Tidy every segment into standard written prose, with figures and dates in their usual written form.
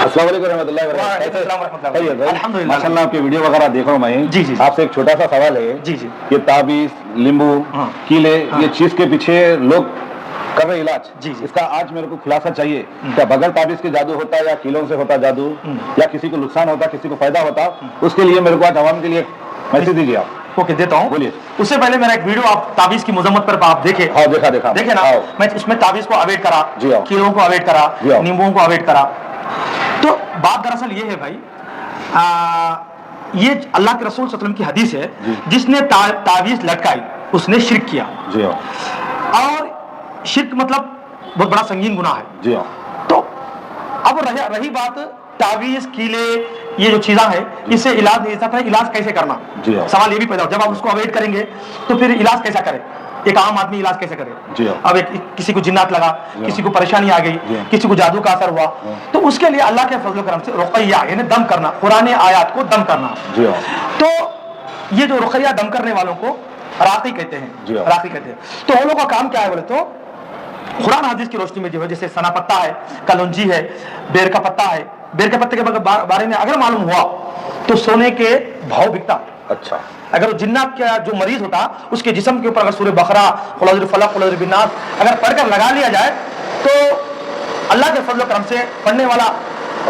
अस्सलाम वालेकुम रहमतुल्लाहि व बरकातहू। अल्हम्दुलिल्लाह माशाल्लाह आपकी वीडियो वगैरह देख रहा हूँ मैं। जी, जी। आपसे एक छोटा सा सवाल है। जी, जी। ये ताबीज, नींबू, हाँ। कीले, हाँ। ये चीज के पीछे लोग कर रहे इलाज। जी, जी। इसका आज मेरे को खुलासा चाहिए। क्या बगैर ताबीज के जादू होता है या कीलों से होता जादू, या किसी को नुकसान होता, किसी को फायदा होता? उसके लिए मेरे को आज आवाम के लिए मैसेज दीजिए आप। ओके, देता हूँ। बोलिए। उससे पहले मेरा एक वीडियो आप ताबीज की मजम्मत पर आप देखे। हाँ, देखा देखे ना। आओ। मैं उसमें ताबीज को अवॉइड करा, जी हाँ। कीलों को अवॉइड करा, जी हाँ। नींबुओं को अवॉइड करा। तो बात दरअसल ये है भाई, ये अल्लाह के रसूल सल्लल्लाहु अलैहि वसल्लम की हदीस है, जिसने ताबीज लटकाई उसने शिर्क किया। जी हाँ। और शिर्क मतलब बहुत बड़ा संगीन गुनाह है। जी हाँ। तो अब रही बात ताबीज, कीले, ये जो चीज़ा है, इससे इलाज नहीं सकता। इलाज कैसे करना, जी हाँ। सवाल ये भी पैदा हो। जब आप उसको अवॉइड करेंगे तो फिर इलाज कैसा करें? एक आम आदमी इलाज कैसे करे? जी हाँ। अब किसी को जिन्नात लगा, किसी को परेशानी आ गई, किसी को जादू का असर हुआ, तो उसके लिए अल्लाह के फजल करम से रुक़य्या यानी दम करना, कुरान आयात को दम करना। जी हाँ। तो ये जो रुक़य्या दम करने वालों को राक़ी कहते हैं। जी हाँ। राक़ी कहते हैं। तो उन लोगों का काम क्या है बोले तो कुरान हदीस की रोशनी में जो है, जैसे सना पत्ता है, कलौंजी है, बेर का पत्ता है। बेर के पत्ते के बारे में अगर मालूम हुआ तो सोने के भाव बिकता। अच्छा। अगर जिन्नात का जो मरीज होता, उसके जिस्म के ऊपर अगर सूरह बकरा, कुल औज़ु बिल फलक, कुल औज़ु बिन नास अगर पढ़कर लगा लिया जाए तो अल्लाह के फजल करम से पढ़ने वाला,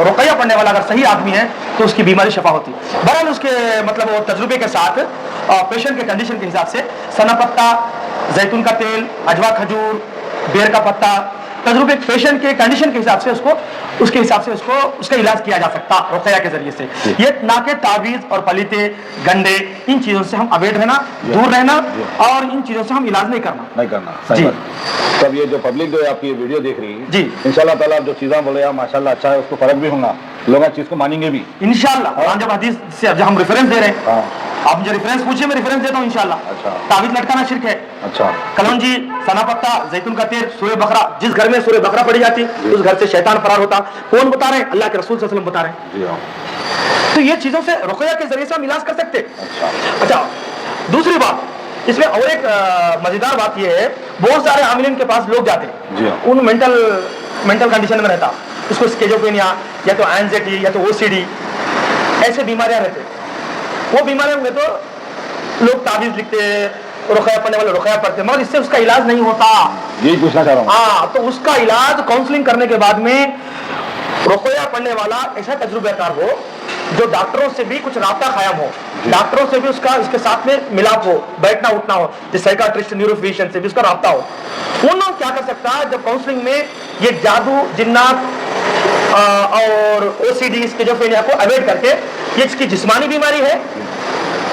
रुक़य्या पढ़ने वाला अगर सही आदमी है तो उसकी बीमारी शफा होती। बहरहाल उसके मतलब वो तजुर्बे के साथ पेशेंट के कंडीशन के हिसाब से सना पत्ता, जैतून का तेल, अजवा खजूर, बेर का पत्ता, तजुर्बे पेशेंट के कंडीशन के हिसाब से उसके हिसाब से उसका इलाज किया जा सकता रुक़य्या के जरिए से। ये ना के ताबीज और पलीते, गंडे, इन चीजों से हम अवॉइड रहना, दूर रहना, और इन चीजों से हम इलाज नहीं करना। सही जी। बात। तब ये जो पब्लिक जो है आपकी वीडियो देख रही है, जी, इंशाल्लाह ताला आप जो चीज़ें बोले आप माशाल्लाह अच्छा है, उसको फर्क भी होगा, लोग इस चीज़ को मानेंगे भी इंशाल्लाह। कुरान जब हदीस से जब हम रेफरेंस दे रहे हैं, हाँ। आप मुझे रेफरेंस पूछिए, मैं रेफरेंस देता हूँ इंशाल्लाह। अच्छा। ताबीज लटकाना शिर्क है। अच्छा। कलौंजी, सना पत्ता, जैतून का तेल, सूरह बकरा, जिस घर में सूरह बकरा पड़ी जाती उस घर से शैतान फरार होता। कौन बता रहे हैं? अल्लाह के रसूल सल्लल्लाहु अलैहि वसल्लम बता रहे हैं। जी हाँ। तो ये चीजों से रुक़य्या के जरिए से हम इलाज कर सकते। अच्छा, दूसरी बात इसमें और एक मजेदार बात ये है, बहुत सारे आमिलीन के पास लोग जाते हैं। जी हाँ। उन मेंटल कंडीशन में रहता, उसको स्किज़ोफ्रेनिया या तो एंजाइटी या तो ओसीडी, ऐसे बीमारियां रहते। वो बीमारियों में तो लोग ताबीज लिखते, रुक़य्या पढ़ने वाले रुक़य्या पढ़ते, मगर इससे उसका इलाज नहीं होता। यही पूछना चाह रहा हूँ। हाँ, तो उसका इलाज काउंसलिंग करने के बाद में रुक़य्या पढ़ने वाला ऐसा तजुर्बेकार हो जो डॉक्टरों से भी कुछ राब्ता कायम हो, डॉक्टरों से भी इसके साथ में मिलाप हो, बैठना उठना हो, जैसे साइकाट्रिस्ट, न्यूरोफिजिशियन से भी उसका राब्ता हो। वो लोग क्या कर सकता है, जब काउंसलिंग में ये जादू, जिन्नात और ओसीडी, स्किज़ोफ्रेनिया को अवॉइड करके, ये इसकी जिस्मानी बीमारी है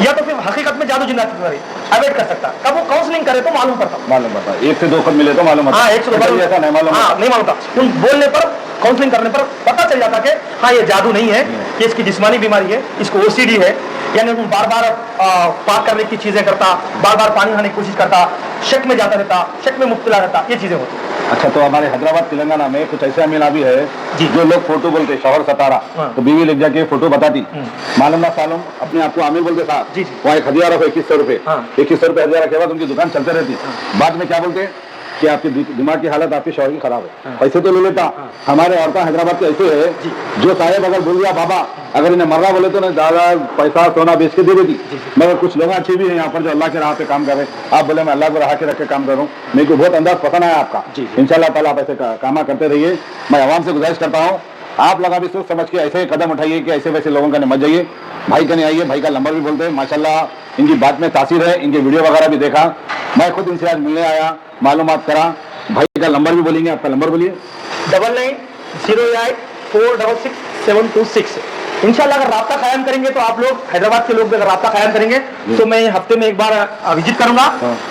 या तो फिर हकीकत में जादू जिन्नात की बीमारी, अवॉइड कर सकता। कब वो काउंसलिंग करे तो मालूम पड़ता। एक से दो खत मिले तो मालूम। हाँ, एक से दो ऐसा नहीं मालूम। हाँ, नहीं मालूम था। उन बोलने पर, काउंसलिंग करने पर पता चल जाता कि हाँ ये जादू नहीं है, ये इसकी जिस्मानी बीमारी है, इसको ओसीडी है, यानी वो बार बार पाक करने की चीजें करता, बार बार पानी खाने की कोशिश करता, शक में जाता रहता, शक में मुब्तला रहता, ये चीजें होती। अच्छा, तो हमारे हैदराबाद तेलंगाना में कुछ ऐसे अमीना भी है जी। जो लोग फोटो बोलते, शौहर सतारा, तो बीवी लिख जाके फोटो बताती, मालूम ना सालूम अपने आप को आमिर बोलते साहब। जी, जी। वहाँ 1000 रुपये, 2100 रुपये, हाँ। 2100 रुपये 1000 के बाद उनकी दुकान चलते रहती। बाद में क्या बोलते कि आपकी दिमाग की हालत आपके शौहर की खराब है, पैसे तो ले लेता। हमारे औरतें हैदराबाद के ऐसे है जो साहेब अगर बोल दिया बाबा, अगर इन्हें मरना बोले तो ना ज़्यादा पैसा सोना बेच के दे देती। मगर कुछ लोग अच्छे भी हैं यहाँ पर जो अल्लाह के राह पे काम कर रहे हैं। आप बोले मैं अल्लाह को राह के रख के काम कर रहा हूँ, मेरे को बहुत अंदाज पसंद आया आपका। इंशाल्लाह ताला आप ऐसे कामा करते रहिए। मैं आवाम से गुजारिश करता हूँ, आप लगा भी सोच समझ के ऐसे कदम उठाइए कि ऐसे वैसे लोगों का मत जाइए। भाई का नहीं आइए, भाई का नंबर भी बोलते हैं, माशाल्लाह इनकी बात में तासीर है, इनके वीडियो वगैरह भी देखा, मैं खुद इनसे आज मिलने आया, मालूमात करा। भाई का नंबर भी बोलेंगे, आपका नंबर बोलिए। 9908466726। इंशाल्लाह अगर राब्ता कायम करेंगे तो आप लोग, हैदराबाद के लोग भी अगर राब्ता कायम करेंगे तो मैं हफ्ते में एक बार विजिट करूंगा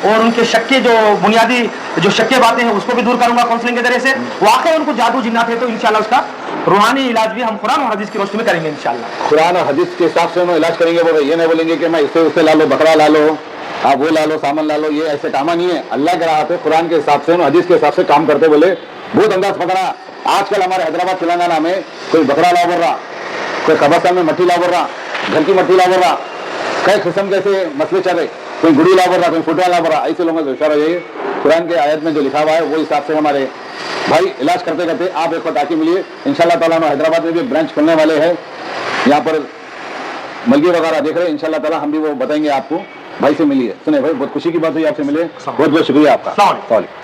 और उनके शक्के जो बुनियादी जो शक्के बातें हैं उसको भी दूर करूंगा काउंसलिंग के जरिए से। वाकई उनको जादू जिन्नात है तो इंशाल्लाह उसका रूहानी इलाज भी हम कुरान और हदीस की रोशनी में करेंगे इंशाल्लाह। कुरान और हदीस के हिसाब से उन्हें इलाज करेंगे। वो ये नहीं बोलेंगे कि मैं इससे उससे ला लो, बकरा ला लो, आप वो ला लो, सामान ला लो, ये ऐसे कामा नहीं है। अल्लाह के राह पे कुरान के हिसाब से, हदीस के हिसाब से काम करते बोले बहुत अंदाज पकड़ा। आजकल हमारे हैदराबाद तेलंगाना में कोई बकरा ला बोल रहा, कोई कब्रिस्तान में मट्टी ला बोल रहा, घर की मट्टी ला बोल रहा, कई किस्म के ऐसे मसले चल रहे, कोई गुड़ी ला बोल रहा, कोई फुटबॉल ला बोल रहा। ऐसे लोगों से होशियार हो जाइए। कुरान के आयत में जो लिखा हुआ है वो हिसाब से हमारे भाई इलाज करते करते आप एक बार आके मिलिए, इंशाल्लाह ताला हम हैदराबाद में भी ब्रांच खोलने वाले हैं, यहाँ पर मलगी वगैरह देख रहे हैं, इंशाल्लाह ताला हम भी वो बताएंगे आपको। भाई से मिलिए, सुने भाई बहुत खुशी की बात हुई आपसे मिले, बहुत बहुत शुक्रिया आपका। अस्सलाम वालेकुम।